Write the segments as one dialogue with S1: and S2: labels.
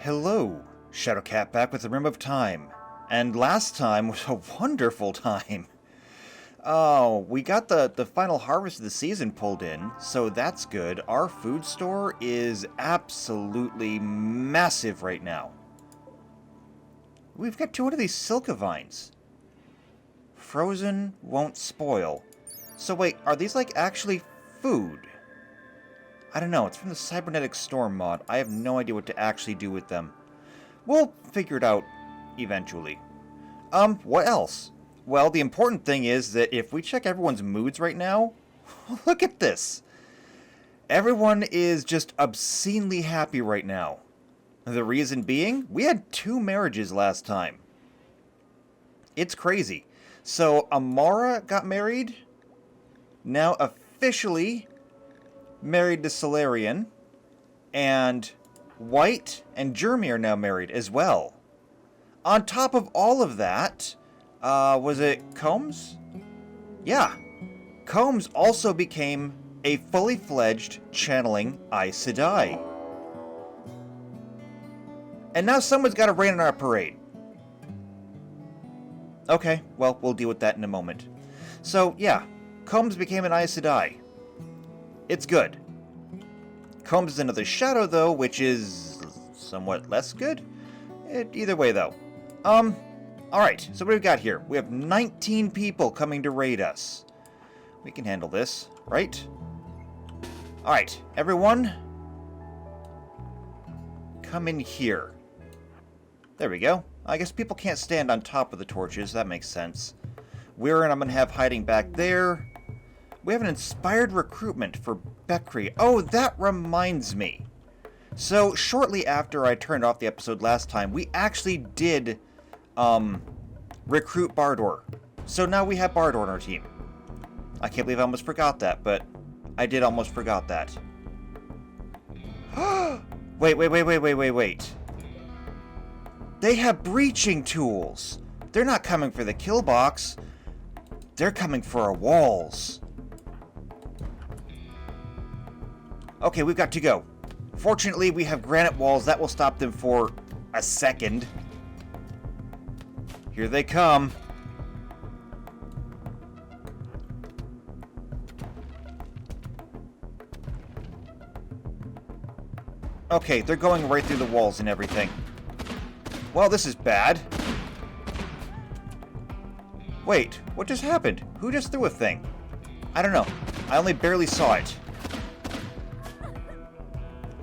S1: Hello, Shadowcat back with the Rim of Time. And last time was a wonderful time. Oh, we got the final harvest of the season pulled in, so that's good. Our food store is absolutely massive right now. We've got 200 of these Silka Vines. Frozen won't spoil. So wait, are these like actually food? I don't know, it's from the Cybernetic Storm mod. I have no idea what to actually do with them. We'll figure it out eventually. What else? Well, the important thing is that if we check everyone's moods right now, look at this. Everyone is just obscenely happy right now. The reason being, we had 2 marriages last time. It's crazy. So, Amara got married, now officially married to Solarian, and White and Jeremy are now married as well. On top of all of that, was it Combs? Yeah. Combs also became a fully fledged channeling Aes Sedai. And now someone's got to rain on our parade. Okay, well, we'll deal with that in a moment. So, yeah, Combs became an Aes Sedai. It's good. Combs is another Shadow, though, which is somewhat less good. Either way, though. Alright, so what do we got here? We have 19 people coming to raid us. We can handle this, right? Alright, everyone. Come in here. There we go. I guess people can't stand on top of the torches. That makes sense. Weirin, I'm going to have hiding back there. We have an inspired recruitment for Bekri. Oh, that reminds me. So, shortly after I turned off the episode last time, we actually did recruit Bardor. So now we have Bardor on our team. I can't believe I almost forgot that, but I did almost forgot that. Wait. They have breaching tools. They're not coming for the kill box. They're coming for our walls. Okay, we've got to go. Fortunately, we have granite walls. That will stop them for a second. Here they come. Okay, they're going right through the walls and everything. Well, this is bad. Wait, what just happened? Who just threw a thing? I don't know. I only barely saw it.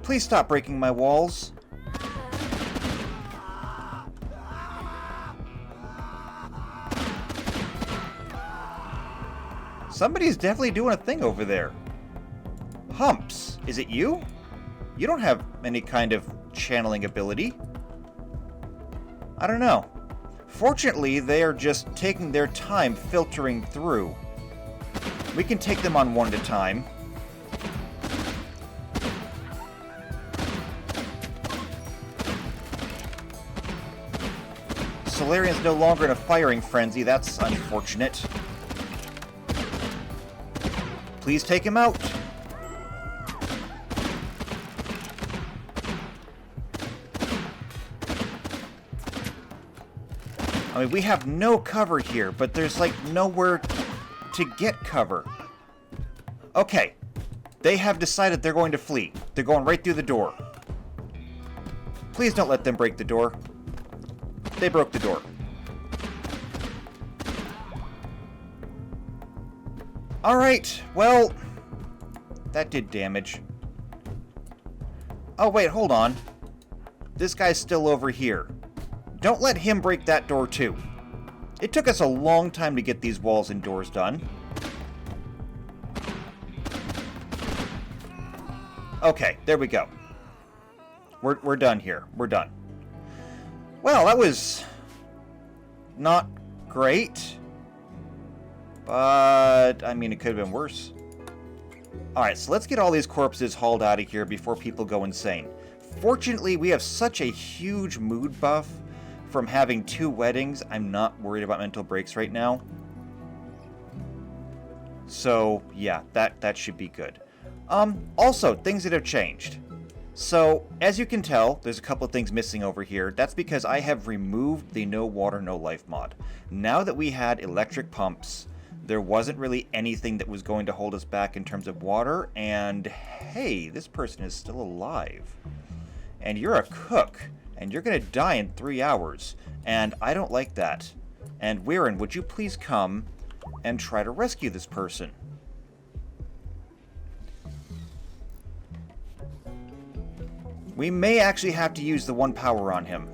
S1: Please stop breaking my walls. Somebody's definitely doing a thing over there. Humps, is it you? You don't have any kind of channeling ability. I don't know. Fortunately, they are just taking their time filtering through. We can take them on one at a time. Solarian's no longer in a firing frenzy. That's unfortunate. Please take him out. I mean, we have no cover here, but there's like nowhere to get cover. Okay. They have decided they're going to flee. They're going right through the door. Please don't let them break the door. They broke the door. Alright, well, that did damage. Oh wait, hold on. This guy's still over here. Don't let him break that door too. It took us a long time to get these walls and doors done. Okay, there we go. We're done here. We're done. Well, that was not great. But, I mean, it could have been worse. Alright, so let's get all these corpses hauled out of here before people go insane. Fortunately, we have such a huge mood buff from having 2 weddings. I'm not worried about mental breaks right now. So, yeah, that should be good. Also, things that have changed. So, as you can tell, there's a couple of things missing over here. That's because I have removed the no water, no life mod. Now that we had electric pumps, there wasn't really anything that was going to hold us back in terms of water, and hey, this person is still alive. And you're a cook, and you're gonna die in 3 hours, and I don't like that. And Weirin, would you please come and try to rescue this person? We may actually have to use the 1 power on him.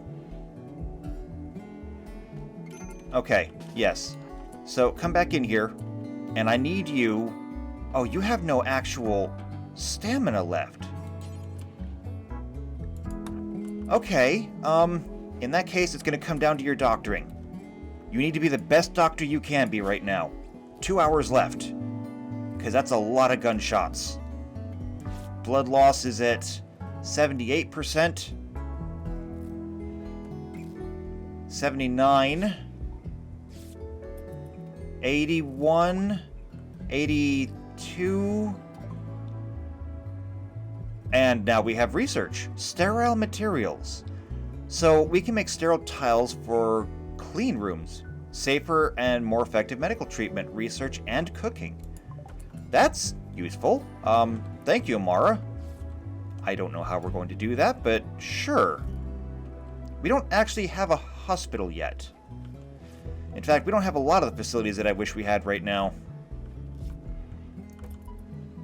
S1: Okay, yes. So, come back in here, and I need you... Oh, you have no actual stamina left. Okay, in that case, it's gonna come down to your doctoring. You need to be the best doctor you can be right now. 2 hours left. Because that's a lot of gunshots. Blood loss is at 78%. 79. 81. 82. And now we have research. Sterile materials. So we can make sterile tiles for clean rooms. Safer and more effective medical treatment, research, and cooking. That's useful. Thank you, Amara. I don't know how we're going to do that, but sure. We don't actually have a hospital yet. In fact, we don't have a lot of the facilities that I wish we had right now.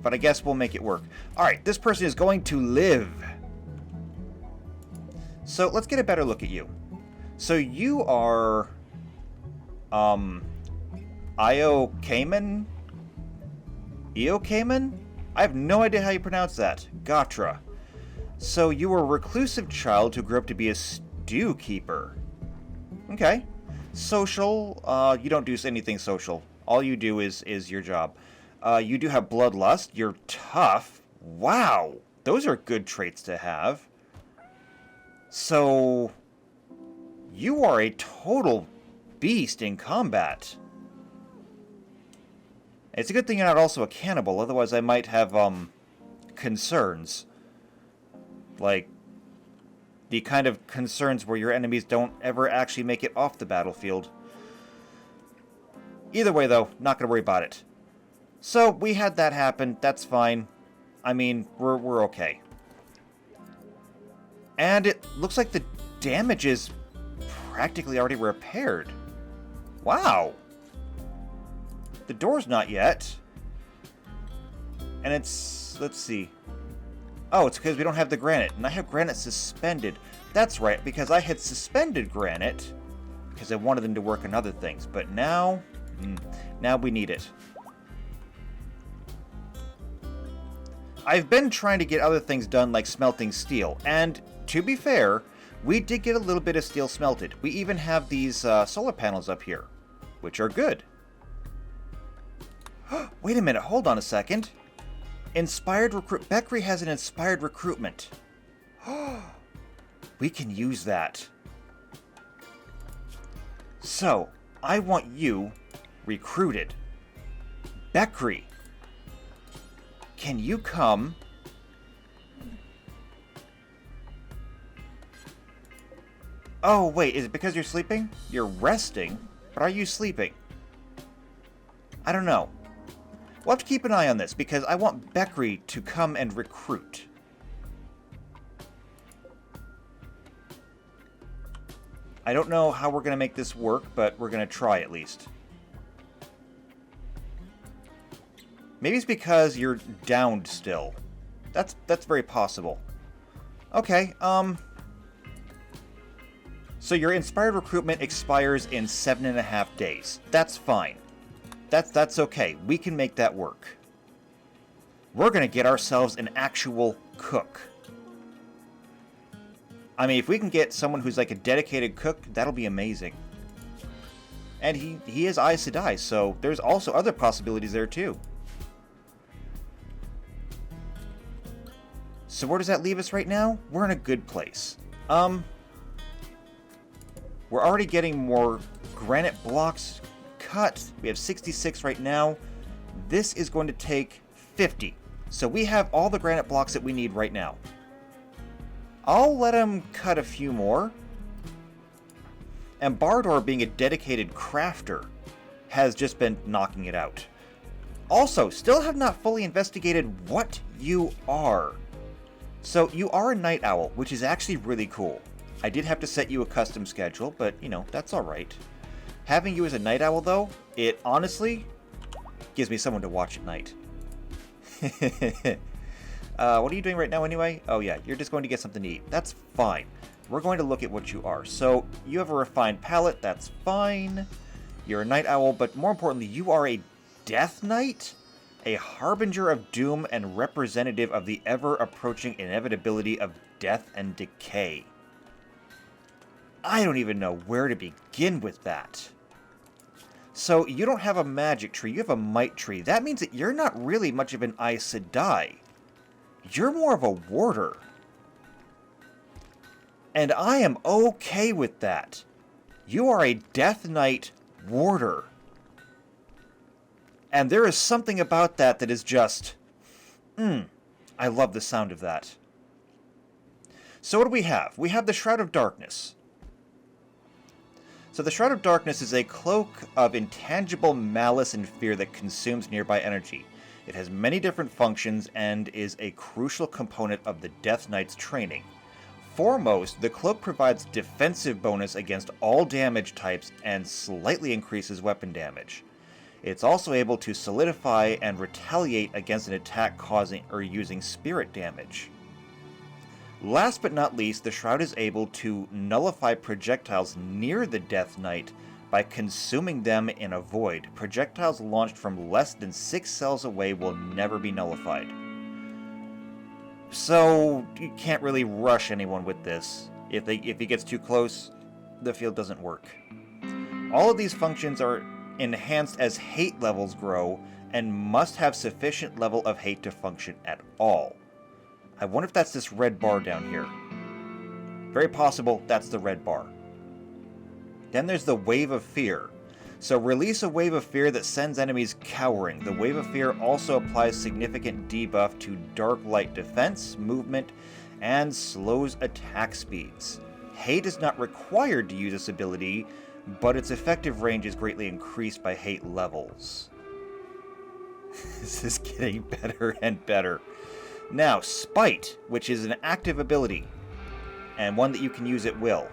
S1: But I guess we'll make it work. Alright, this person is going to live. So, let's get a better look at you. So, you are... Io Cayman? Io Cayman? I have no idea how you pronounce that. Gatra. So, you were a reclusive child who grew up to be a stew keeper. Okay. Social, you don't do anything social. All you do is your job. You do have bloodlust. You're tough. Wow! Those are good traits to have. So, you are a total beast in combat. It's a good thing you're not also a cannibal, otherwise I might have, concerns. Like, the kind of concerns where your enemies don't ever actually make it off the battlefield. Either way, though, not gonna worry about it. So, we had that happen, that's fine. I mean, we're okay. And it looks like the damage is practically already repaired. Wow! The door's not yet. And it's... let's see. Oh, it's because we don't have the granite. And I have granite suspended. That's right, because I had suspended granite because I wanted them to work on other things. But now... now we need it. I've been trying to get other things done like smelting steel. And, to be fair, we did get a little bit of steel smelted. We even have these solar panels up here, which are good. Wait a minute, hold on a second. Inspired recruit. Beccary has an inspired recruitment. We can use that. So, I want you recruited. Beccary, can you come? Oh, wait, is it because you're sleeping? You're resting? But are you sleeping? I don't know. We'll have to keep an eye on this, because I want Beccary to come and recruit. I don't know how we're going to make this work, but we're going to try at least. Maybe it's because you're downed still. That's very possible. Okay, so your inspired recruitment expires in 7.5 days. That's fine. That's okay. We can make that work. We're gonna get ourselves an actual cook. I mean, if we can get someone who's like a dedicated cook, that'll be amazing. And he is Aes Sedai, so there's also other possibilities there too. So where does that leave us right now? We're in a good place. We're already getting more granite blocks cut. We have 66 right now. This is going to take 50. So we have all the granite blocks that we need right now. I'll let him cut a few more. And Bardor, being a dedicated crafter, has just been knocking it out. Also, still have not fully investigated what you are. So, you are a night owl, which is actually really cool. I did have to set you a custom schedule, but, you know, that's alright. Having you as a night owl, though, it honestly gives me someone to watch at night. What are you doing right now anyway? Oh yeah, you're just going to get something to eat. That's fine. We're going to look at what you are. So, you have a refined palate, that's fine. You're a night owl, but more importantly, you are a death knight? A harbinger of doom and representative of the ever-approaching inevitability of death and decay. I don't even know where to begin with that. So, you don't have a magic tree, you have a might tree. That means that you're not really much of an Aes Sedai. You're more of a warder. And I am okay with that. You are a Death Knight warder. And there is something about that that is just... I love the sound of that. So what do we have? We have the Shroud of Darkness. So the Shroud of Darkness is a cloak of intangible malice and fear that consumes nearby energy. It has many different functions and is a crucial component of the Death Knight's training. Foremost, the cloak provides defensive bonus against all damage types and slightly increases weapon damage. It's also able to solidify and retaliate against an attack causing or using spirit damage. Last but not least, the Shroud is able to nullify projectiles near the Death Knight by consuming them in a void. Projectiles launched from less than 6 cells away will never be nullified. So, you can't really rush anyone with this. If he gets too close, the field doesn't work. All of these functions are enhanced as hate levels grow, and must have sufficient level of hate to function at all. I wonder if that's this red bar down here. Very possible that's the red bar. Then there's the Wave of Fear. So release a Wave of Fear that sends enemies cowering. The Wave of Fear also applies significant debuff to Dark Light defense, movement, and slows attack speeds. Hate is not required to use this ability, but its effective range is greatly increased by hate levels. This is getting better and better. Now, Spite, which is an active ability, and one that you can use at will.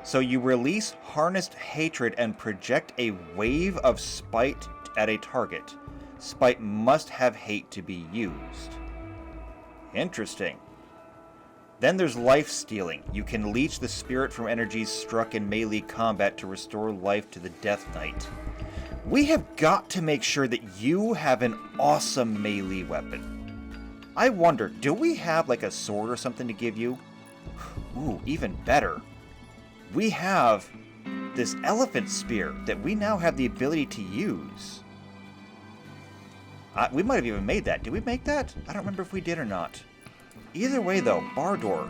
S1: So you release Harnessed Hatred and project a wave of spite at a target. Spite must have hate to be used. Interesting. Then there's Life Stealing. You can leech the spirit from energies struck in melee combat to restore life to the Death Knight. We have got to make sure that you have an awesome melee weapon. I wonder, do we have like a sword or something to give you? Ooh, even better. We have this elephant spear that we now have the ability to use. We might have even made that. Did we make that? I don't remember if we did or not. Either way, though, Bardor.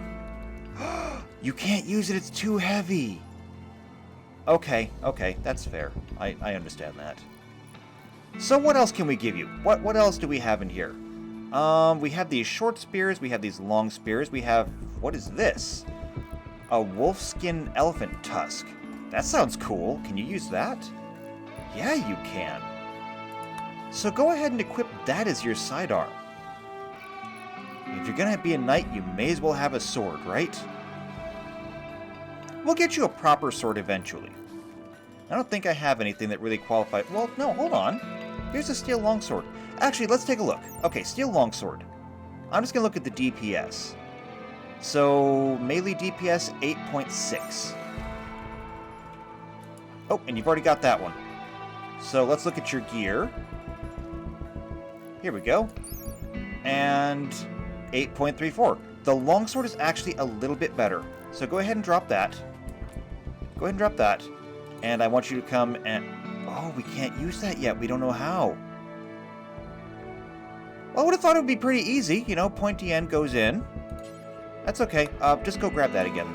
S1: You can't use it, it's too heavy. Okay, that's fair. I understand that. So what else can we give you? What else do we have in here? We have these short spears, we have these long spears, we have... What is this? A wolfskin elephant tusk. That sounds cool. Can you use that? Yeah, you can. So go ahead and equip that as your sidearm. If you're gonna be a knight, you may as well have a sword, right? We'll get you a proper sword eventually. I don't think I have anything that really qualifies. Well, no, hold on. Here's a steel longsword. Actually, let's take a look. Okay, steel longsword. I'm just gonna look at the DPS. So, melee DPS 8.6. Oh, and you've already got that one. So let's look at your gear. Here we go. And 8.34. The longsword is actually a little bit better. So go ahead and drop that. Go ahead and drop that. And I want you to come and... Oh, we can't use that yet. We don't know how. Well, I would have thought it would be pretty easy. You know, pointy end goes in. That's okay. Just go grab that again.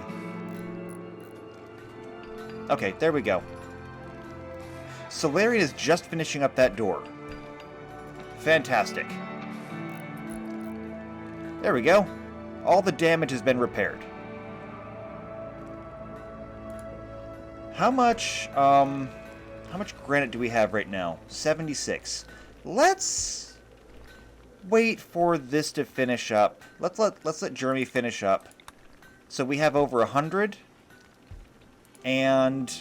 S1: Okay, there we go. Solarian is just finishing up that door. Fantastic. There we go. All the damage has been repaired. How much granite do we have right now? 76. Let's wait for this to finish up. Let's let Jeremy finish up. So we have over 100, and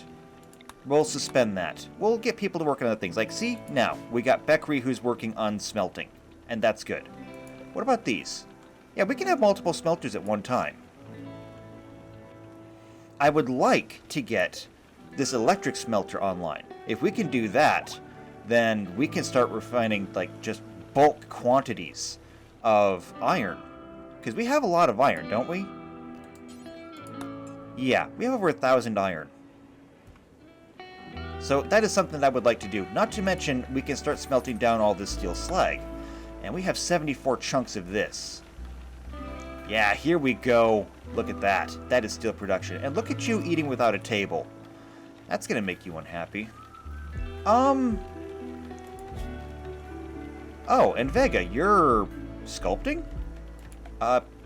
S1: we'll suspend that. We'll get people to work on other things. Like, see, now we got Beckery who's working on smelting, and that's good. What about these? Yeah, we can have multiple smelters at one time. I would like to get this electric smelter online. If we can do that, then we can start refining, like, just bulk quantities of iron. Because we have a lot of iron, don't we? Yeah, we have over 1,000 iron. So that is something that I would like to do. Not to mention, we can start smelting down all this steel slag. And we have 74 chunks of this. Yeah, here we go. Look at that. That is steel production. And look at you eating without a table. That's gonna make you unhappy. Oh, and Vega, you're sculpting?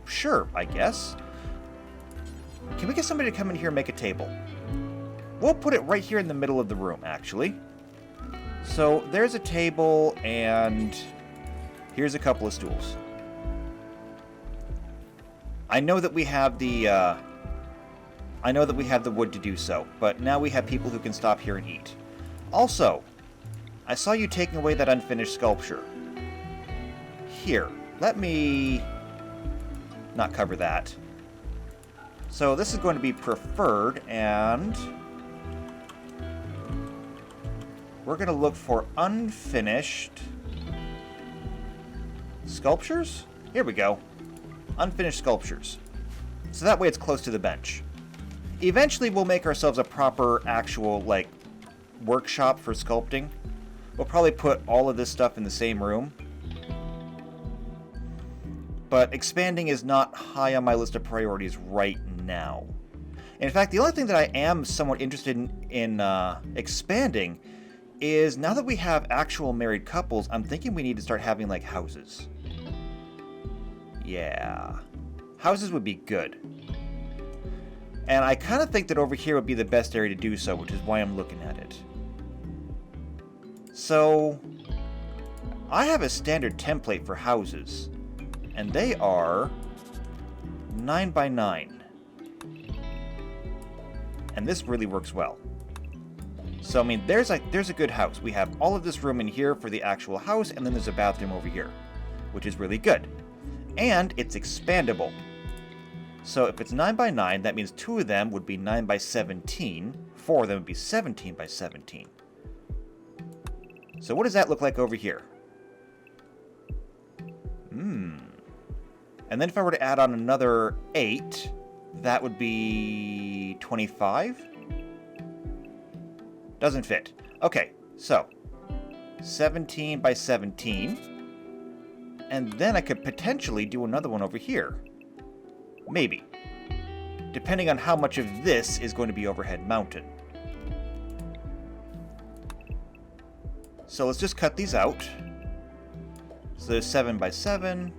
S1: Sure, I guess. Can we get somebody to come in here and make a table? We'll put it right here in the middle of the room, actually. So, there's a table, and here's a couple of stools. I know that we have the, wood to do so, but now we have people who can stop here and eat. Also, I saw you taking away that unfinished sculpture. Here, let me not cover that. So this is going to be preferred, and we're going to look for unfinished sculptures? Here we go. Unfinished sculptures. So that way it's close to the bench. Eventually we'll make ourselves a proper, actual, like, workshop for sculpting. We'll probably put all of this stuff in the same room. But expanding is not high on my list of priorities right now. In fact, the only thing that I am somewhat interested in expanding is, now that we have actual married couples, I'm thinking we need to start having, like, houses. Yeah. Houses would be good. And I kind of think that over here would be the best area to do so, which is why I'm looking at it. So, I have a standard template for houses, and they are 9 by 9. And this really works well. So, I mean, there's a good house. We have all of this room in here for the actual house, and then there's a bathroom over here, which is really good. And it's expandable. So if it's 9 by 9, that means 2 of them would be 9 by 17. 4 of them would be 17 by 17. So what does that look like over here? And then if I were to add on another 8, that would be 25? Doesn't fit. Okay, so 17 by 17. And then I could potentially do another one over here. Maybe. Depending on how much of this is going to be overhead mounted. So let's just cut these out. So there's 7 by 7.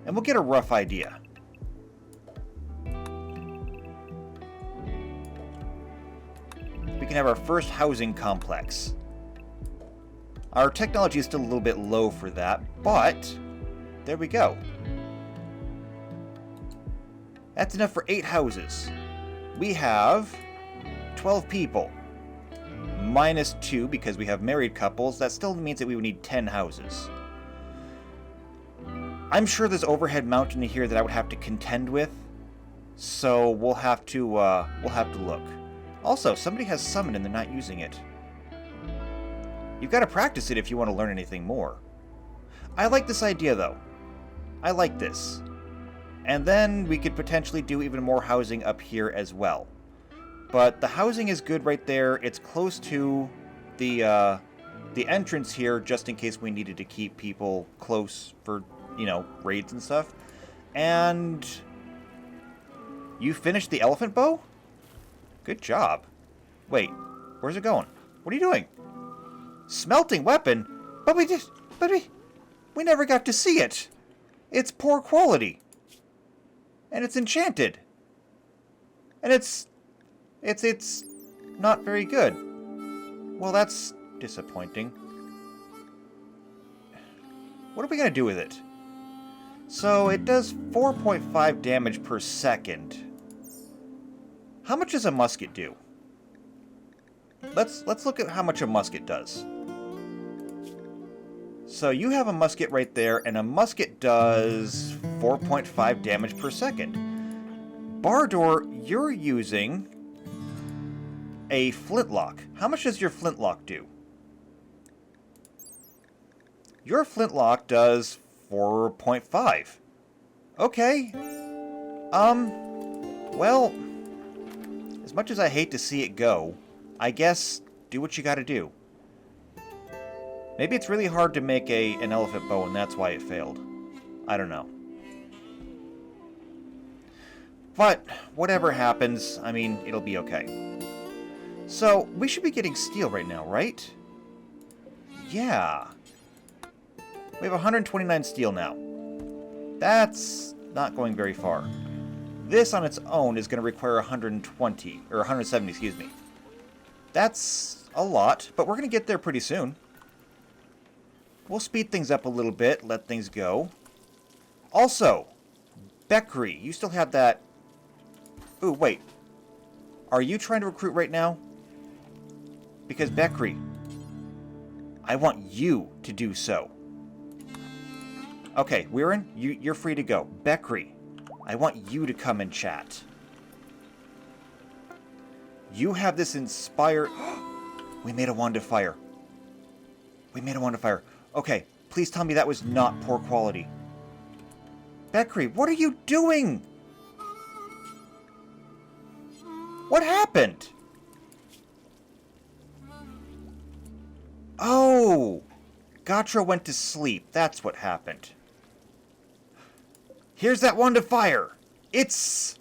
S1: And we'll get a rough idea. We can have our first housing complex. Our technology is still a little bit low for that, but there we go. That's enough for 8 houses. We have 12 people. Minus 2 because we have married couples. That still means that we would need 10 houses. I'm sure there's overhead mounting here that I would have to contend with. So we'll have to look. Also, somebody has summon and they're not using it. You've got to practice it if you want to learn anything more. I like this idea, though. I like this. And then we could potentially do even more housing up here as well. But the housing is good right there. It's close to the entrance here, just in case we needed to keep people close for, you know, raids and stuff. And you finished the elephant bow? Good job. Wait, where's it going? What are you doing? Smelting weapon? But we never got to see it. It's poor quality. And it's enchanted. And it's not very good. Well, that's disappointing. What are we going to do with it? So, it does 4.5 damage per second. How much does a musket do? Let's look at how much a musket does. So, you have a musket right there, and a musket does 4.5 damage per second. Bardor, you're using a flintlock. How much does your flintlock do? Your flintlock does 4.5. Okay. Well, as much as I hate to see it go, I guess do what you gotta do. Maybe it's really hard to make an elephant bow and that's why it failed. I don't know. But, whatever happens, I mean, it'll be okay. So, we should be getting steel right now, right? Yeah. We have 129 steel now. That's not going very far. This on its own is going to require 120, or 170, excuse me. That's a lot, but we're going to get there pretty soon. We'll speed things up a little bit, let things go. Also, Bekri, you still have that... Ooh, wait. Are you trying to recruit right now? Because Bekri, I want you to do so. Okay, Weirin, you're free to go. Bekri, I want you to come and chat. You have this inspire... We made a wand of fire. We made a wand of fire. Okay, please tell me that was not poor quality. Bekri, what are you doing? What happened? Oh! Gatra went to sleep. That's what happened. Here's that wand of fire. It's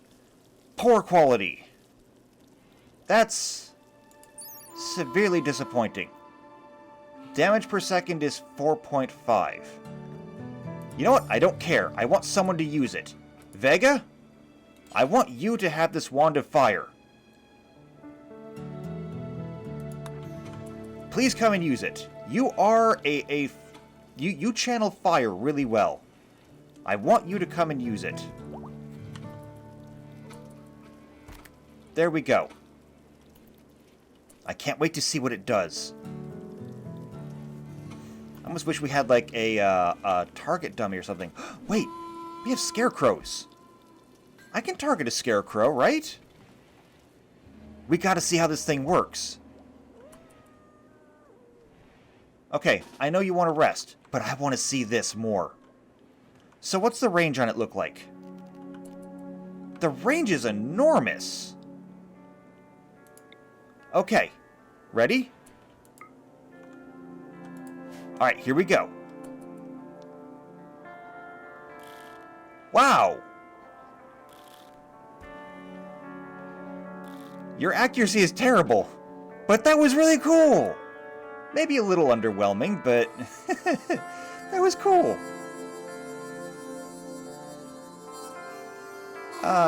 S1: poor quality. That's severely disappointing. Damage per second is 4.5. You know what? I don't care. I want someone to use it. Vega? I want you to have this wand of fire. Please come and use it. You are you channel fire really well. I want you to come and use it. There we go. I can't wait to see what it does. I almost wish we had like a target dummy or something. Wait, we have scarecrows. I can target a scarecrow, right? We gotta see how this thing works. Okay, I know you want to rest, but I want to see this more. So what's the range on it look like? The range is enormous. Okay, ready? Alright, here we go. Wow! Your accuracy is terrible, but that was really cool! Maybe a little underwhelming, but that was cool.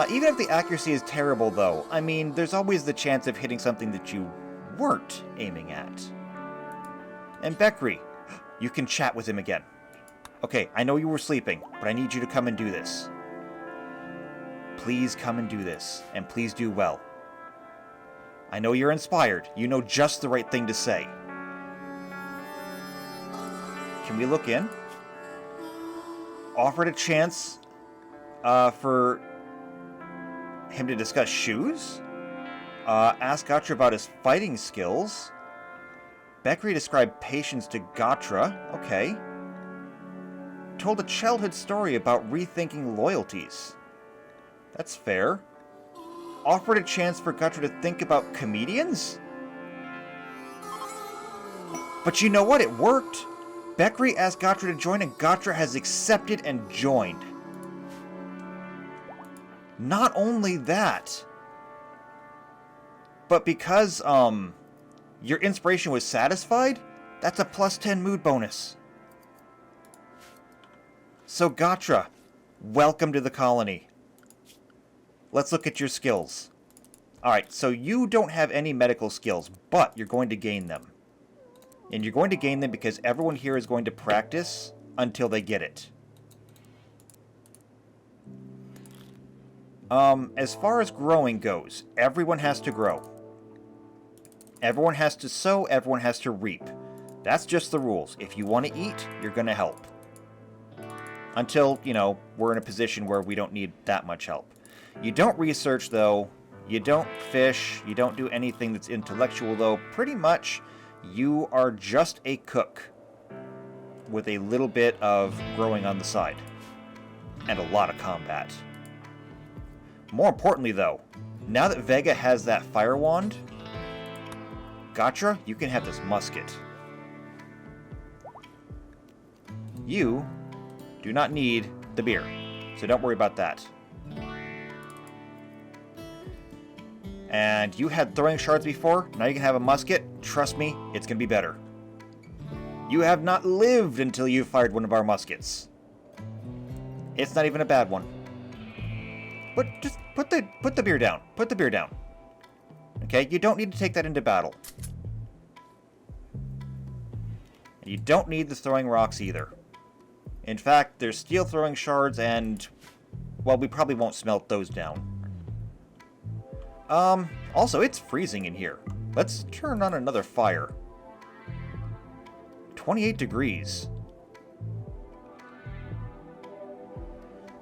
S1: Even if the accuracy is terrible, though, I mean, there's always the chance of hitting something that you weren't aiming at. And Bekri, you can chat with him again. Okay, I know you were sleeping, but I need you to come and do this. Please come and do this, and please do well. I know you're inspired. You know just the right thing to say. Can we look in? Offered a chance for him to discuss shoes? Ask Gatra about his fighting skills. Bekri described patience to Gatra. Okay. Told a childhood story about rethinking loyalties. That's fair. Offered a chance for Gatra to think about comedians? But you know what? It worked. Bekri asked Gatra to join, and Gatra has accepted and joined. Not only that, but because, your inspiration was satisfied, that's a +10 mood bonus. So Gatra, Welcome to the colony. Let's look at your skills. Alright, so you don't have any medical skills, but you're going to gain them. And you're going to gain them because everyone here is going to practice until they get it. As far as growing goes, everyone has to grow. Everyone has to sow, everyone has to reap. That's just the rules. If you want to eat, you're going to help. Until, you know, we're in a position where we don't need that much help. You don't research, though. You don't fish. You don't do anything that's intellectual, though. Pretty much, you are just a cook with a little bit of growing on the side. And a lot of combat. More importantly, though, now that Vega has that fire wand, Gatra, you can have this musket. You do not need the beer, so don't worry about that. And you had throwing shards before, now you can have a musket. Trust me, it's going to be better. You have not lived until you fired one of our muskets. It's not even a bad one. But just put the beer down. Put the beer down. Okay, you don't need to take that into battle. And you don't need the throwing rocks either. In fact, there's steel throwing shards and, well, we probably won't smelt those down. Also, it's freezing in here. Let's turn on another fire. 28 degrees.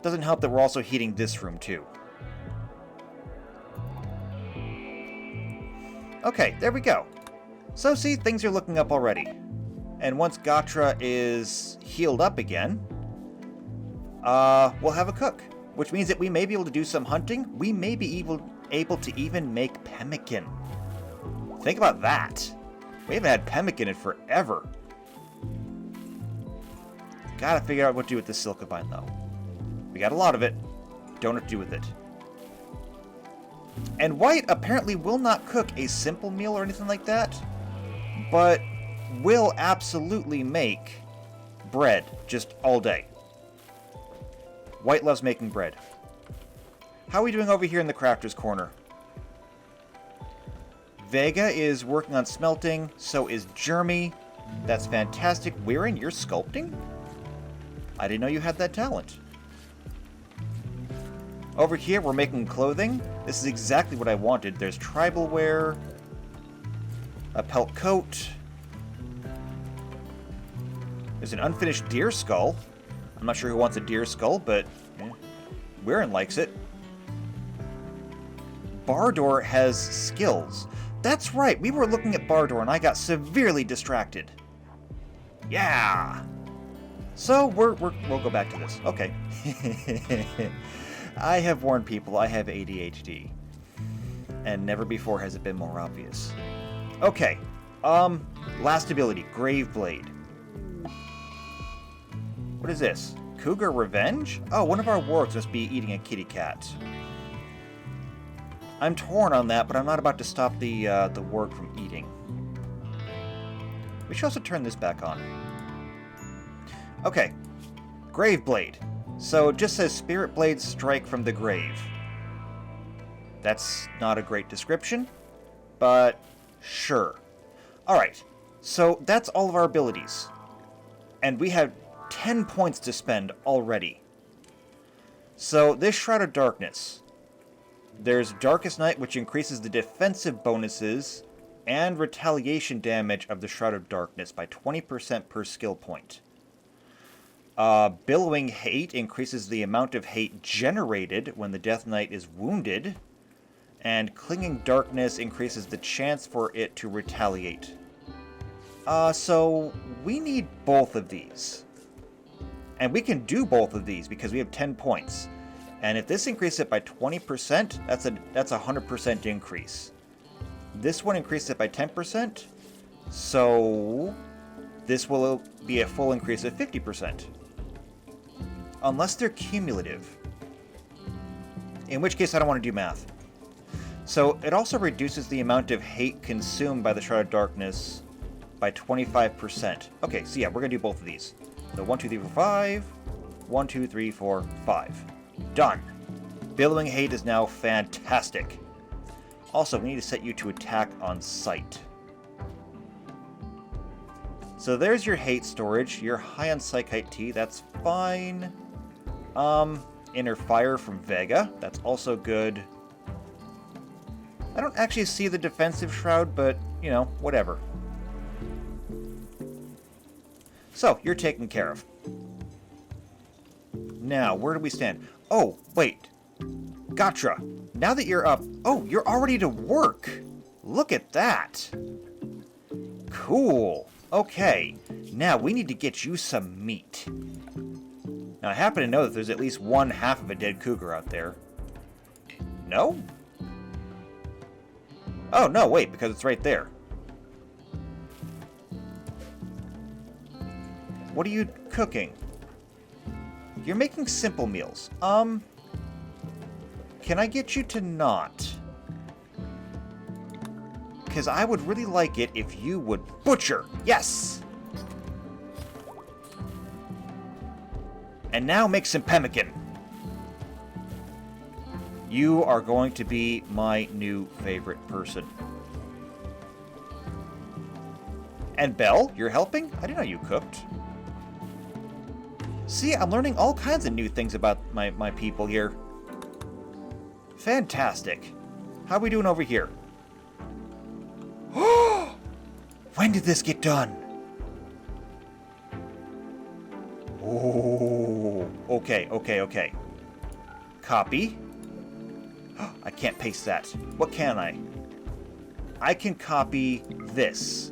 S1: Doesn't help that we're also heating this room, too. Okay, there we go. So, see, things are looking up already. And once Gatra is healed up again, we'll have a cook. Which means that we may be able to do some hunting. We may be able to even make pemmican. Think about that. We haven't had pemmican in forever. Gotta figure out what to do with this silkobine, though. We got a lot of it. Don't know what to do with it. And White apparently will not cook a simple meal or anything like that, but will absolutely make bread just all day. White loves making bread. How are we doing over here in the crafter's corner? Vega is working on smelting, so is Jeremy. That's fantastic. Weirin, you're sculpting? I didn't know you had that talent. Over here, we're making clothing. This is exactly what I wanted. There's tribal wear, a pelt coat. There's an unfinished deer skull. I'm not sure who wants a deer skull, but Weirin likes it. Bardor has skills. That's right, we were looking at Bardor and I got severely distracted. Yeah! So, we'll go back to this. Okay. I have warned people I have ADHD. And never before has it been more obvious. Okay. Last ability, Graveblade. What is this? Cougar Revenge? Oh, one of our wargs must be eating a kitty cat. I'm torn on that, but I'm not about to stop the warg from eating. We should also turn this back on. Okay. Graveblade. So it just says Spirit Blades strike from the grave. That's not a great description, but sure. Alright, so that's all of our abilities. And we have 10 points to spend already. So this Shroud of Darkness. There's Darkest Night, which increases the defensive bonuses and retaliation damage of the Shroud of Darkness by 20% per skill point. Billowing Hate increases the amount of hate generated when the Death Knight is wounded. And Clinging Darkness increases the chance for it to retaliate. So we need both of these. And we can do both of these because we have 10 points. And if this increases it by 20%, that's a 100% increase. This one increases it by 10%, so this will be a full increase of 50%. Unless they're cumulative. In which case I don't want to do math. So it also reduces the amount of hate consumed by the Shroud of Darkness by 25%. Okay, so yeah, we're going to do both of these. So 1, 2, 3, 4, 5. 1, 2, 3, 4, 5. Done. Billowing hate is now fantastic. Also, we need to set you to attack on sight. So there's your hate storage. You're high on Psychite Tea. That's fine. Inner Fire from Vega. That's also good. I don't actually see the defensive shroud, but, you know, whatever. So, you're taken care of. Now, where do we stand? Oh, wait. Gotcha. Now that you're up... Oh, you're already to work. Look at that. Cool. Okay. Now, we need to get you some meat. Now, I happen to know that there's at least one half of a dead cougar out there. No? Oh, no, wait, because it's right there. What are you cooking? You're making simple meals. Can I get you to not? Because I would really like it if you would butcher. Yes! And now make some pemmican. You are going to be my new favorite person. And Belle, you're helping? I didn't know you cooked. See, I'm learning all kinds of new things about my people here. Fantastic. How are we doing over here? When did this get done? Oh, okay. Copy. I can't paste that. What can I? I can copy this.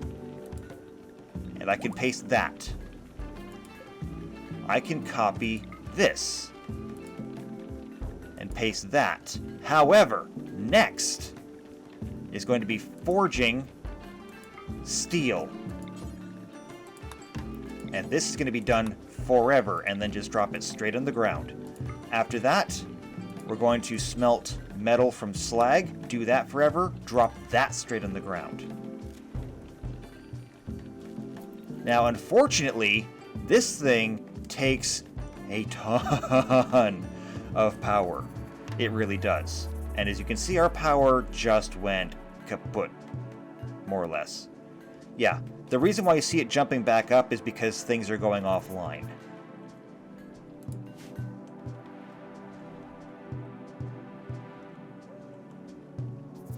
S1: And I can paste that. I can copy this. And paste that. However, next is going to be forging steel. And this is going to be done forever, and then just drop it straight on the ground. After that, we're going to smelt metal from slag, do that forever, drop that straight on the ground. Now, unfortunately, this thing takes a ton of power. It really does. And as you can see, our power just went kaput, more or less. Yeah, the reason why you see it jumping back up is because things are going offline.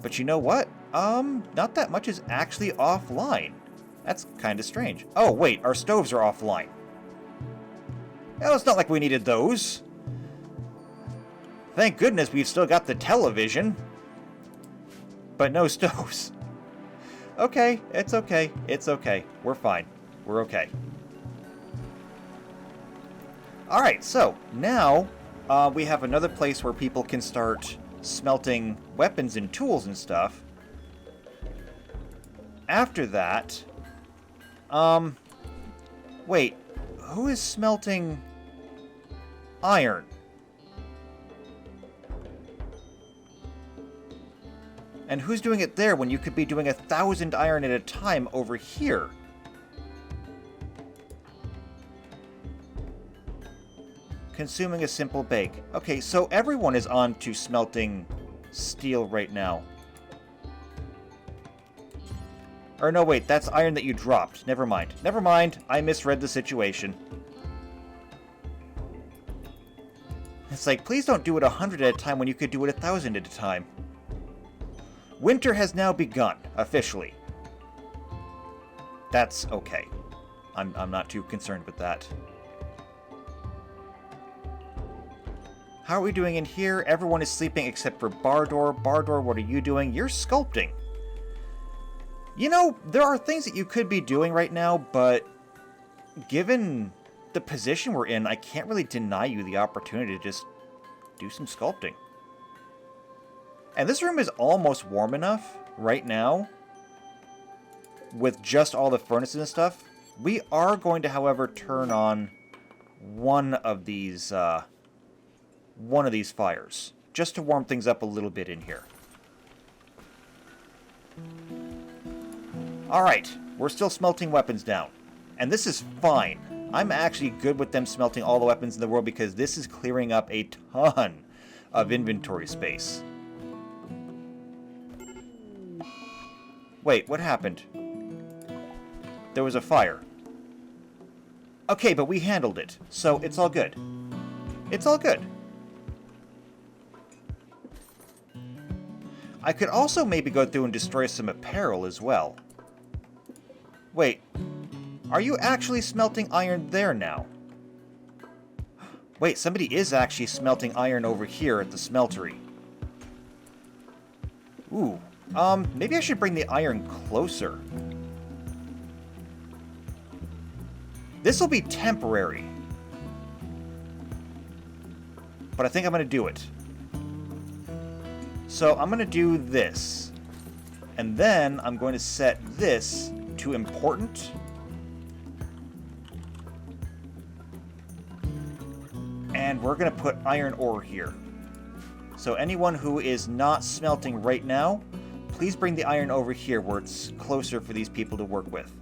S1: But you know what? Not that much is actually offline. That's kind of strange. Oh, wait, our stoves are offline. Well, it's not like we needed those. Thank goodness we've still got the television. But no stoves. Okay, it's okay. It's okay. We're fine. We're okay. Alright, so now we have another place where people can start smelting weapons and tools and stuff. After that, wait, who is smelting iron? And who's doing it there when you could be doing 1,000 iron at a time over here? Consuming a simple bake. Okay, so everyone is on to smelting steel right now. Or no, wait, that's iron that you dropped. Never mind. Never mind. I misread the situation. It's like, please don't do it 100 at a time when you could do it 1,000 at a time. Winter has now begun, officially. That's okay. I'm not too concerned with that. How are we doing in here? Everyone is sleeping except for Bardor. Bardor, what are you doing? You're sculpting. You know, there are things that you could be doing right now, but given the position we're in, I can't really deny you the opportunity to just do some sculpting. And this room is almost warm enough right now, with just all the furnaces and stuff. We are going to, however, turn on one of these fires, just to warm things up a little bit in here. Alright, we're still smelting weapons down. And this is fine. I'm actually good with them smelting all the weapons in the world because this is clearing up a ton of inventory space. Wait, what happened? There was a fire. Okay, but we handled it, so it's all good. It's all good. I could also maybe go through and destroy some apparel as well. Wait, are you actually smelting iron there now? Wait, somebody is actually smelting iron over here at the smeltery. Ooh, maybe I should bring the iron closer. This will be temporary. But I think I'm going to do it. So I'm going to do this. And then I'm going to set this to important. And we're going to put iron ore here. So anyone who is not smelting right now, please bring the iron over here where it's closer for these people to work with.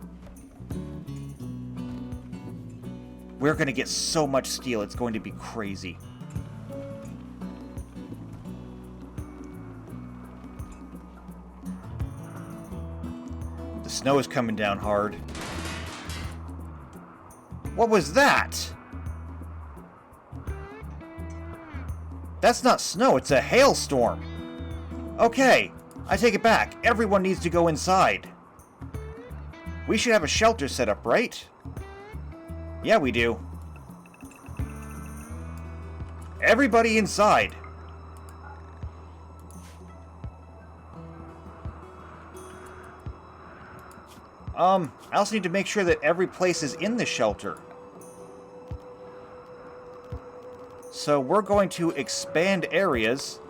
S1: We're going to get so much steel, it's going to be crazy. The snow is coming down hard. What was that? That's not snow, it's a hailstorm. Okay, I take it back. Everyone needs to go inside. We should have a shelter set up, right? Yeah, we do. Everybody inside. I also need to make sure that every place is in the shelter. So we're going to expand areas.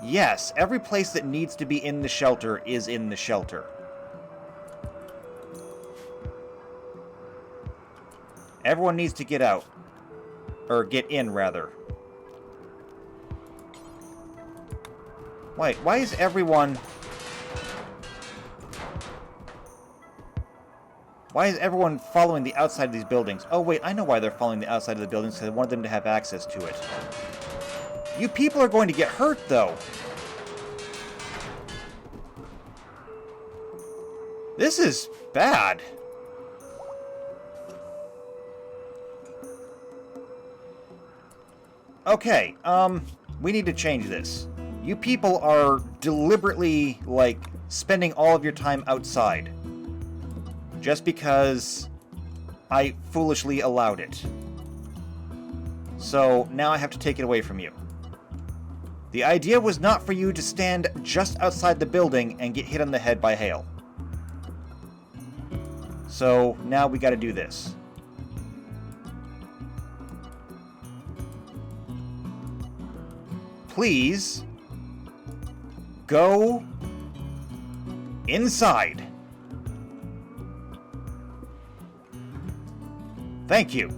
S1: Yes, every place that needs to be in the shelter is in the shelter. Everyone needs to get out. Or get in, rather. Wait, why is everyone... Why is everyone following the outside of these buildings? Oh, wait, I know why they're following the outside of the buildings, because I wanted them to have access to it. You people are going to get hurt, though. This is bad. Okay, we need to change this. You people are deliberately, like, spending all of your time outside. Just because I foolishly allowed it. So, now I have to take it away from you. The idea was not for you to stand just outside the building and get hit on the head by hail. So, now we gotta do this. Please, go inside. Thank you.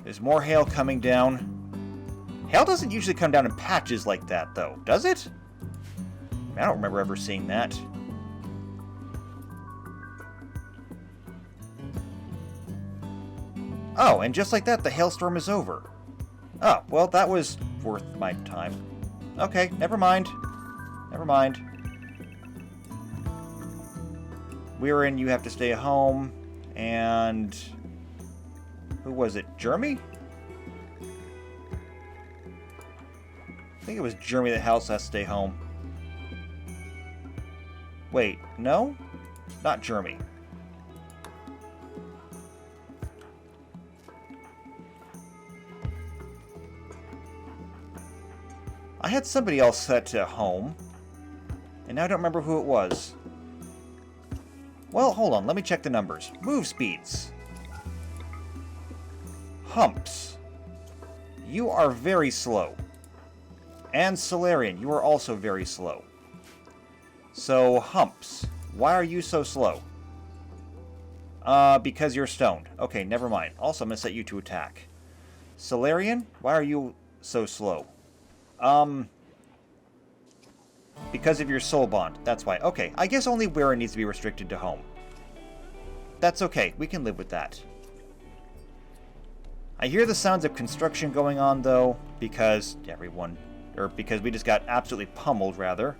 S1: There's more hail coming down. Hail doesn't usually come down in patches like that, though, does it? I don't remember ever seeing that. Oh, and just like that, the hailstorm is over. Oh, well, that was worth my time. Okay, never mind. Never mind. Weirin, you have to stay home. And... who was it? Jeremy? I think it was Jeremy that has to stay home. Wait, no? Not Jeremy. I had somebody else set to home, and now I don't remember who it was. Well, hold on, let me check the numbers. Move speeds. Humps. You are very slow. And Solarian, you are also very slow. So, Humps, why are you so slow? Because you're stoned. Okay, never mind. Also, I'm going to set you to attack. Solarian, why are you so slow? Because of your soul bond. That's why. Okay, I guess only Wirra needs to be restricted to home. That's okay. We can live with that. I hear the sounds of construction going on, though, because because we just got absolutely pummeled, rather.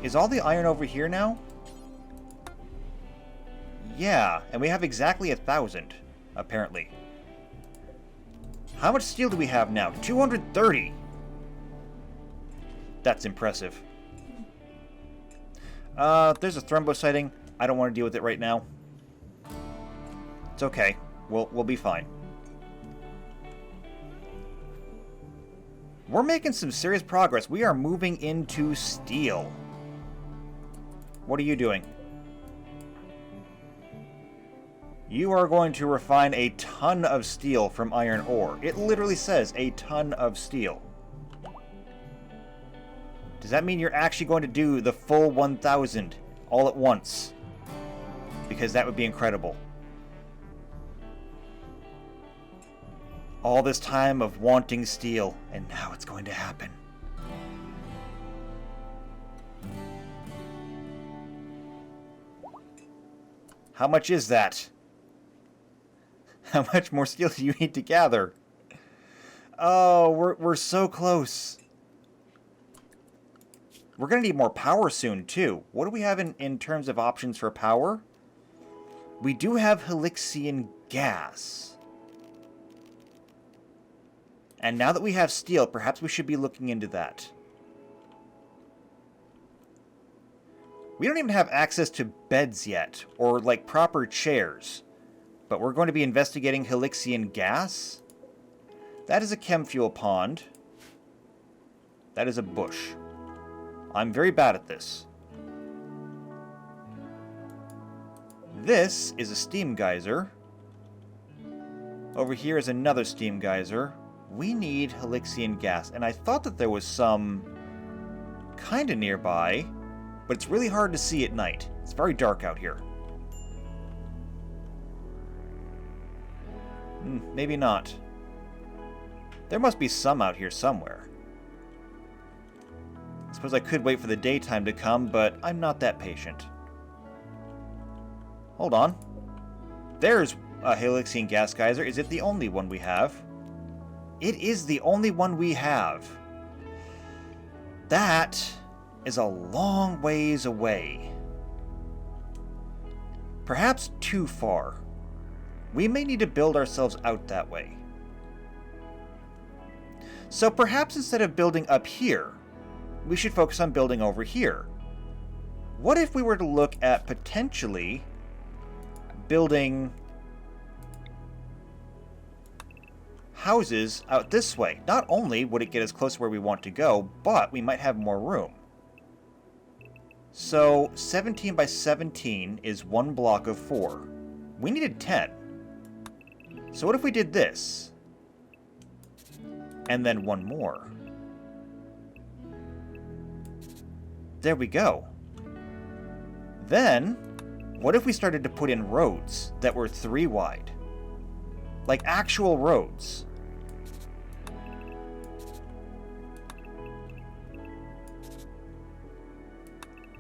S1: Is all the iron over here now? Yeah, and we have exactly 1,000, apparently. How much steel do we have now? 230! That's impressive. There's a Thrumbo sighting. I don't want to deal with it right now. It's okay. We'll be fine. We're making some serious progress. We are moving into steel. What are you doing? You are going to refine a ton of steel from iron ore. It literally says a ton of steel. Does that mean you're actually going to do the full 1,000 all at once? Because that would be incredible. All this time of wanting steel, and now it's going to happen. How much is that? How much more steel do you need to gather? Oh, we're so close. We're going to need more power soon, too. What do we have in terms of options for power? We do have Helixian gas. And now that we have steel, perhaps we should be looking into that. We don't even have access to beds yet, or like proper chairs. But we're going to be investigating Helixian gas. That is a chem fuel pond. That is a bush. I'm very bad at this. This is a steam geyser. Over here is another steam geyser. We need Helixian gas, and I thought that there was some kinda nearby, but it's really hard to see at night. It's very dark out here. Maybe not. There must be some out here somewhere. I suppose I could wait for the daytime to come, but I'm not that patient. Hold on. There's a Helixian gas geyser. Is it the only one we have? It is the only one we have. That is a long ways away. Perhaps too far. We may need to build ourselves out that way. So perhaps instead of building up here, we should focus on building over here. What if we were to look at potentially building houses out this way? Not only would it get us close to where we want to go, but we might have more room. So 17 by 17 is one block of 4. We needed 10. So what if we did this? And then one more. There we go. Then, what if we started to put in roads that were 3 wide? Like actual roads.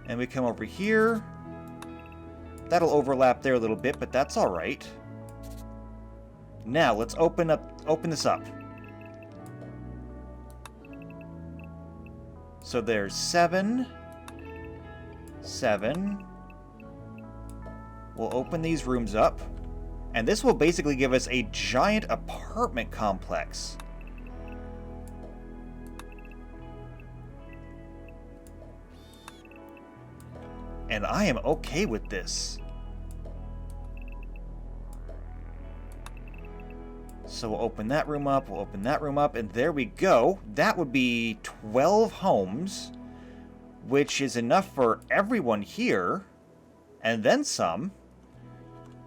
S1: And we come over here. That'll overlap there a little bit, but that's alright. Now, let's open this up. So there's 7. 7. We'll open these rooms up. And this will basically give us a giant apartment complex. And I am okay with this. So we'll open that room up, we'll open that room up, and there we go. That would be 12 homes, which is enough for everyone here, and then some,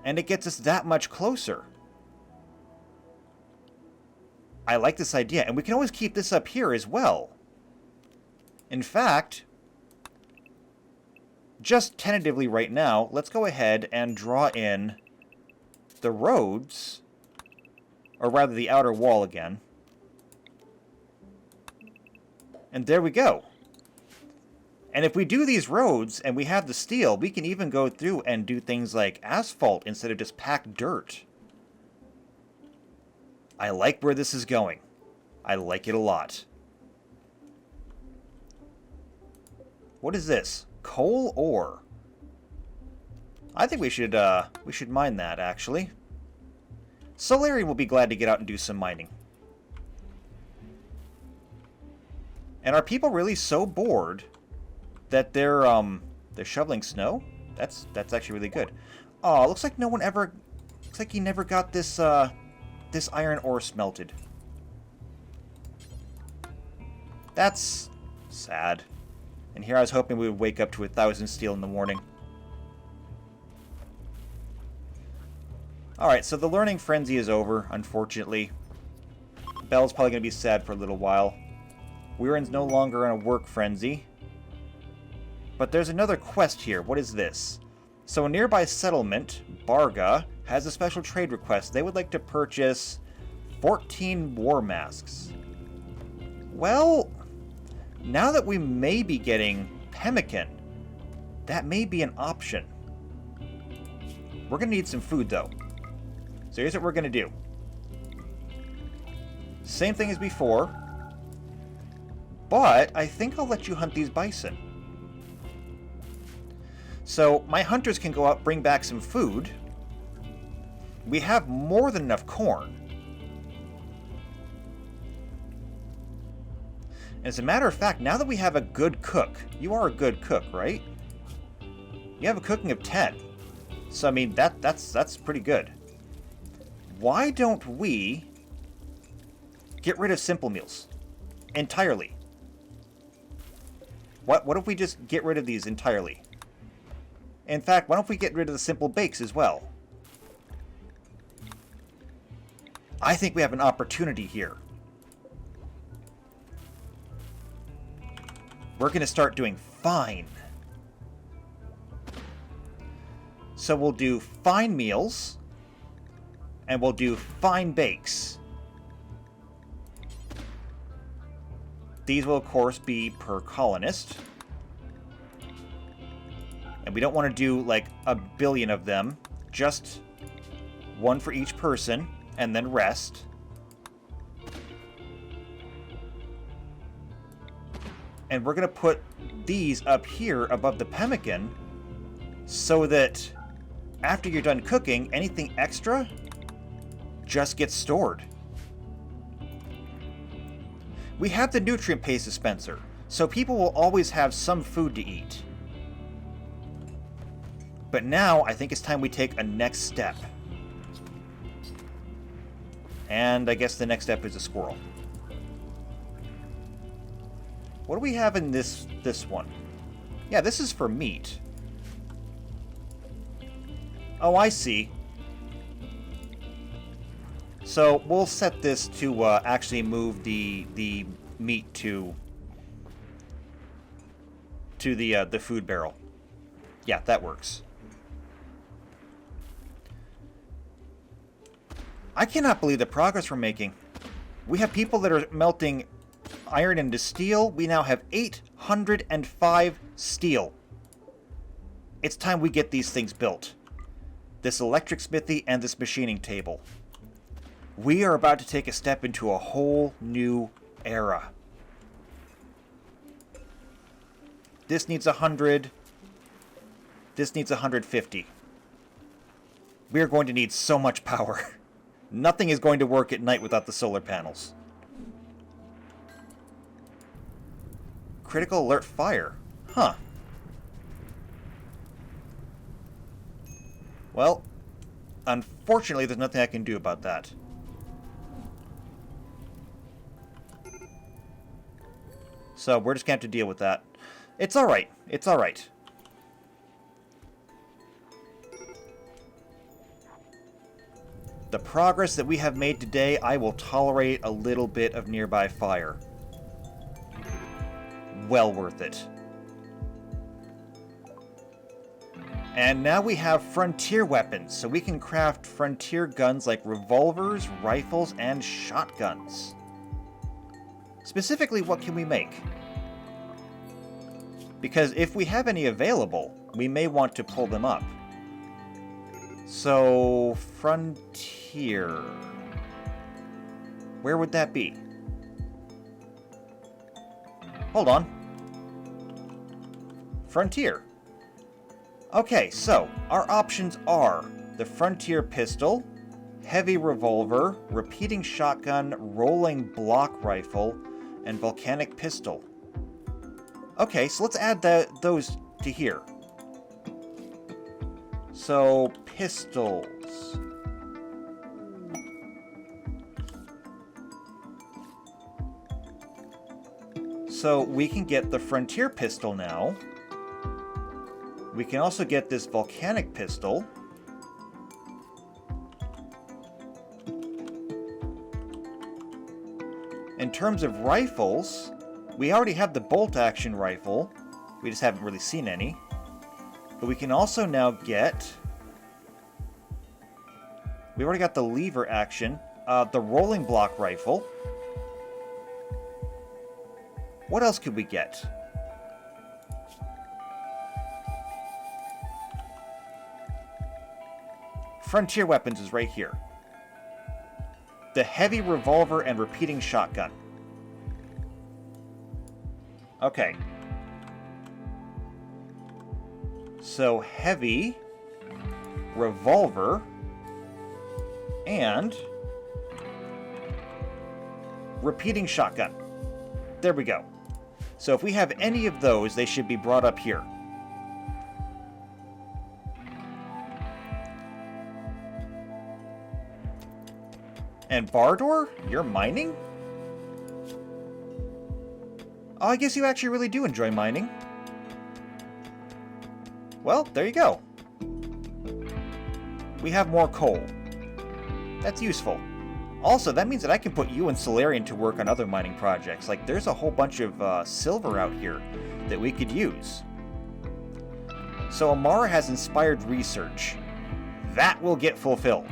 S1: and it gets us that much closer. I like this idea, and we can always keep this up here as well. In fact, just tentatively right now, let's go ahead and draw in the roads, or rather the outer wall again. And there we go. And if we do these roads and we have the steel, we can even go through and do things like asphalt instead of just packed dirt. I like where this is going. I like it a lot. What is this? Coal ore. I think we should mine that, actually. Solarian will be glad to get out and do some mining. And are people really so bored that they're shoveling snow? That's actually really good. Oh, looks like looks like he never got this this iron ore smelted. That's sad. And here I was hoping we would wake up to 1,000 steel in the morning. Alright, so the learning frenzy is over, unfortunately. Belle's probably going to be sad for a little while. Weirin's no longer in a work frenzy. But there's another quest here. What is this? So a nearby settlement, Barga, has a special trade request. They would like to purchase 14 war masks. Well, now that we may be getting pemmican, that may be an option. We're going to need some food, though. So here's what we're going to do. Same thing as before. But I think I'll let you hunt these bison. So my hunters can go out, bring back some food. We have more than enough corn. And as a matter of fact, now that we have a good cook, you are a good cook, right? You have a cooking of 10. So I mean, that's pretty good. Why don't we get rid of simple meals entirely? What if we just get rid of these entirely? In fact, why don't we get rid of the simple bakes as well? I think we have an opportunity here. We're going to start doing fine. So we'll do fine meals, and we'll do fine bakes. These will, of course, be per colonist. And we don't want to do, like, a billion of them. Just one for each person, and then rest. And we're going to put these up here above the pemmican so that after you're done cooking, anything extra just gets stored. We have the nutrient paste dispenser, so people will always have some food to eat. But now, I think it's time we take a next step. And I guess the next step is a squirrel. What do we have in this one? Yeah, this is for meat. Oh, I see. So we'll set this to actually move the meat to the food barrel. Yeah, that works. I cannot believe the progress we're making. We have people that are melting iron into steel. We now have 805 steel. It's time we get these things built. This electric smithy and this machining table. We are about to take a step into a whole new era. This needs 100. This needs 150. We are going to need so much power. Nothing is going to work at night without the solar panels. Critical alert fire. Huh. Well, unfortunately, there's nothing I can do about that. So we're just going to have to deal with that. It's alright. It's alright. The progress that we have made today, I will tolerate a little bit of nearby fire. Well worth it. And now we have frontier weapons, so we can craft frontier guns like revolvers, rifles, and shotguns. Specifically, what can we make? Because if we have any available, we may want to pull them up. So, Frontier. Where would that be? Hold on. Frontier. Okay, so our options are the Frontier pistol, heavy revolver, repeating shotgun, rolling block rifle, and volcanic pistol. Okay, so let's add those to here. So, pistols. So we can get the Frontier pistol now. We can also get this volcanic pistol. In terms of rifles, we already have the bolt-action rifle. We just haven't really seen any. But we can also now get... We already got the lever action. The rolling block rifle. What else could we get? Frontier weapons is right here. The heavy revolver and repeating shotgun. Okay. So heavy, revolver, and repeating shotgun. There we go. So if we have any of those, they should be brought up here. And Bardor, you're mining? Oh, I guess you actually really do enjoy mining. Well, there you go. We have more coal. That's useful. Also, that means that I can put you and Solarian to work on other mining projects. Like, there's a whole bunch of silver out here that we could use. So Amara has inspired research. That will get fulfilled.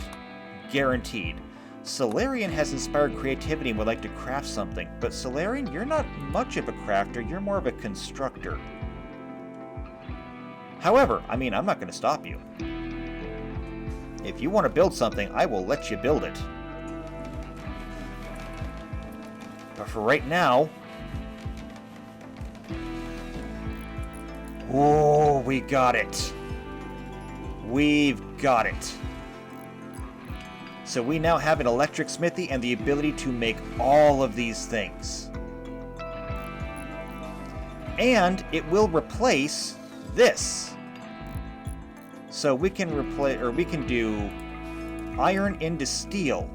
S1: Guaranteed. Solarian has inspired creativity and would like to craft something. But Solarian, you're not much of a crafter, you're more of a constructor. However, I mean, I'm not going to stop you. If you want to build something, I will let you build it. But for right now... Oh, we got it. We've got it. So we now have an electric smithy and the ability to make all of these things. And it will replace this. So we can replace, or we can do iron into steel.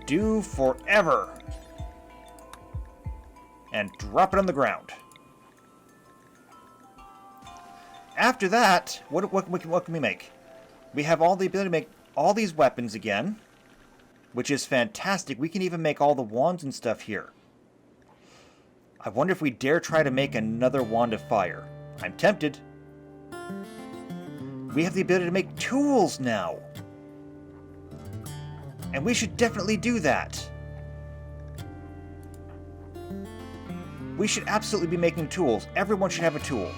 S1: Do forever. And drop it on the ground. After that, what can we make? We have all the ability to make all these weapons again, which is fantastic. We can even make all the wands and stuff here. I wonder if we dare try to make another wand of fire. I'm tempted. We have the ability to make tools now. And we should definitely do that. We should absolutely be making tools. Everyone should have a tool.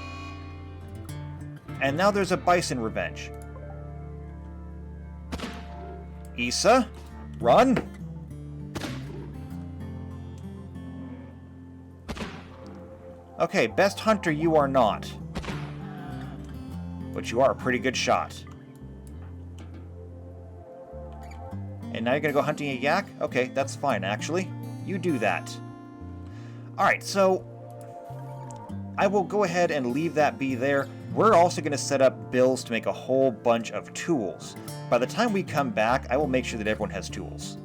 S1: And now there's a bison revenge. Issa, run! Okay, best hunter you are not. But you are a pretty good shot. And now you're gonna go hunting a yak? Okay, that's fine, actually. You do that. Alright, so... I will go ahead and leave that be there. We're also going to set up bills to make a whole bunch of tools. By the time we come back, I will make sure that everyone has tools.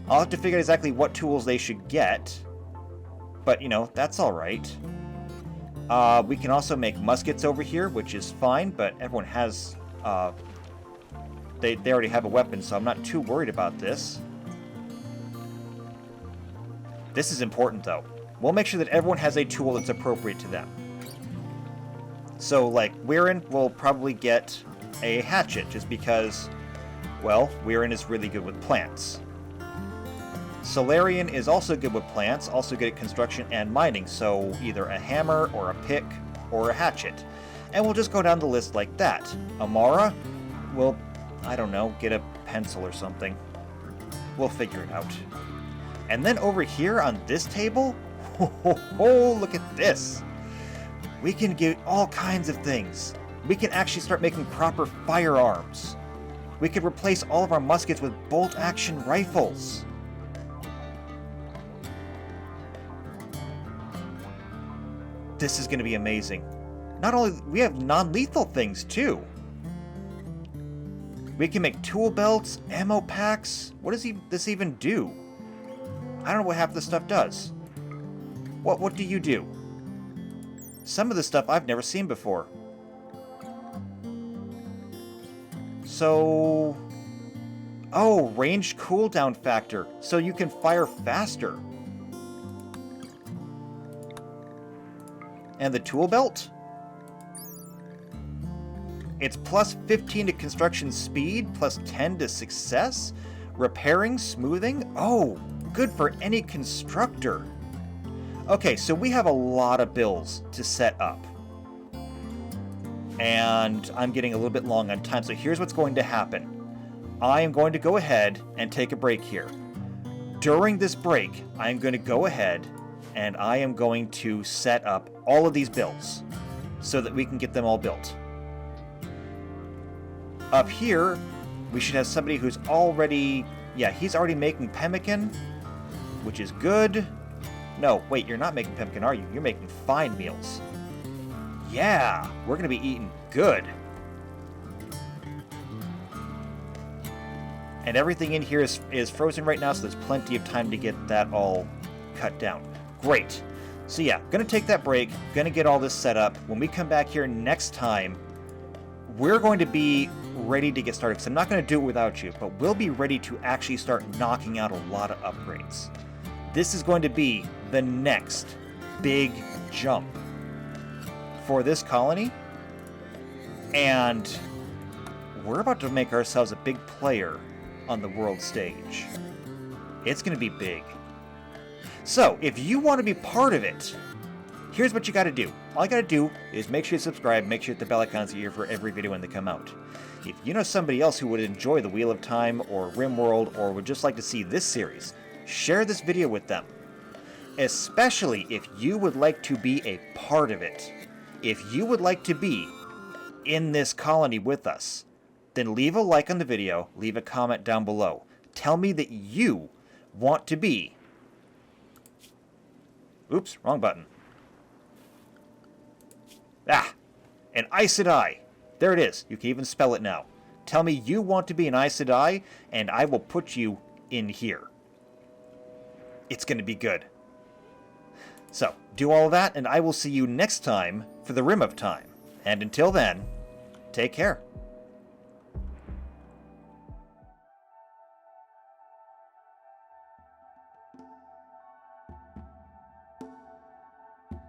S1: I'll have to figure out exactly what tools they should get. But, you know, that's alright. We can also make muskets over here, which is fine, but everyone has... They already have a weapon, so I'm not too worried about this. This is important, though. We'll make sure that everyone has a tool that's appropriate to them. So, like, Weirin will probably get a hatchet, just because, well, Weirin is really good with plants. Solarian is also good with plants, also good at construction and mining, so either a hammer or a pick or a hatchet. And we'll just go down the list like that. Amara, well, I don't know, get a pencil or something. We'll figure it out. And then over here on this table, look at this. We can get all kinds of things. We can actually start making proper firearms. We could replace all of our muskets with bolt-action rifles. This is going to be amazing. Not only, we have non-lethal things too. We can make tool belts, ammo packs. What does this even do? I don't know what half this stuff does. What do you do? Some of this stuff I've never seen before. So... Oh, range cooldown factor. So you can fire faster. And the tool belt? It's plus 15 to construction speed, plus 10 to success, repairing, smoothing. Oh, good for any constructor. Okay, so we have a lot of bills to set up. And I'm getting a little bit long on time, so here's what's going to happen. I am going to go ahead and take a break here. During this break, I am going to go ahead and I am going to set up all of these bills so that we can get them all built. Up here, we should have somebody who's already... Yeah, he's already making pemmican, which is good. No, wait, you're not making pemmican, are you? You're making fine meals. Yeah, we're going to be eating good. And everything in here is frozen right now, so there's plenty of time to get that all cut down. Great. So yeah, going to take that break, going to get all this set up. When we come back here next time, we're going to be ready to get started, because I'm not going to do it without you, but we'll be ready to actually start knocking out a lot of upgrades. This is going to be the next big jump for this colony, and we're about to make ourselves a big player on the world stage. It's going to be big. So, if you want to be part of it, here's what you got to do. All you got to do is make sure you subscribe, make sure you hit the bell icon's ear for every video when they come out. If you know somebody else who would enjoy the Wheel of Time or RimWorld or would just like to see this series, share this video with them. Especially if you would like to be a part of it. If you would like to be in this colony with us, then leave a like on the video, leave a comment down below. Tell me that you want to be... Oops, wrong button. An Aes Sedai. There it is. You can even spell it now. Tell me you want to be an Aes Sedai, and I will put you in here. It's going to be good. So, do all of that, and I will see you next time for the Rim of Time. And until then, take care.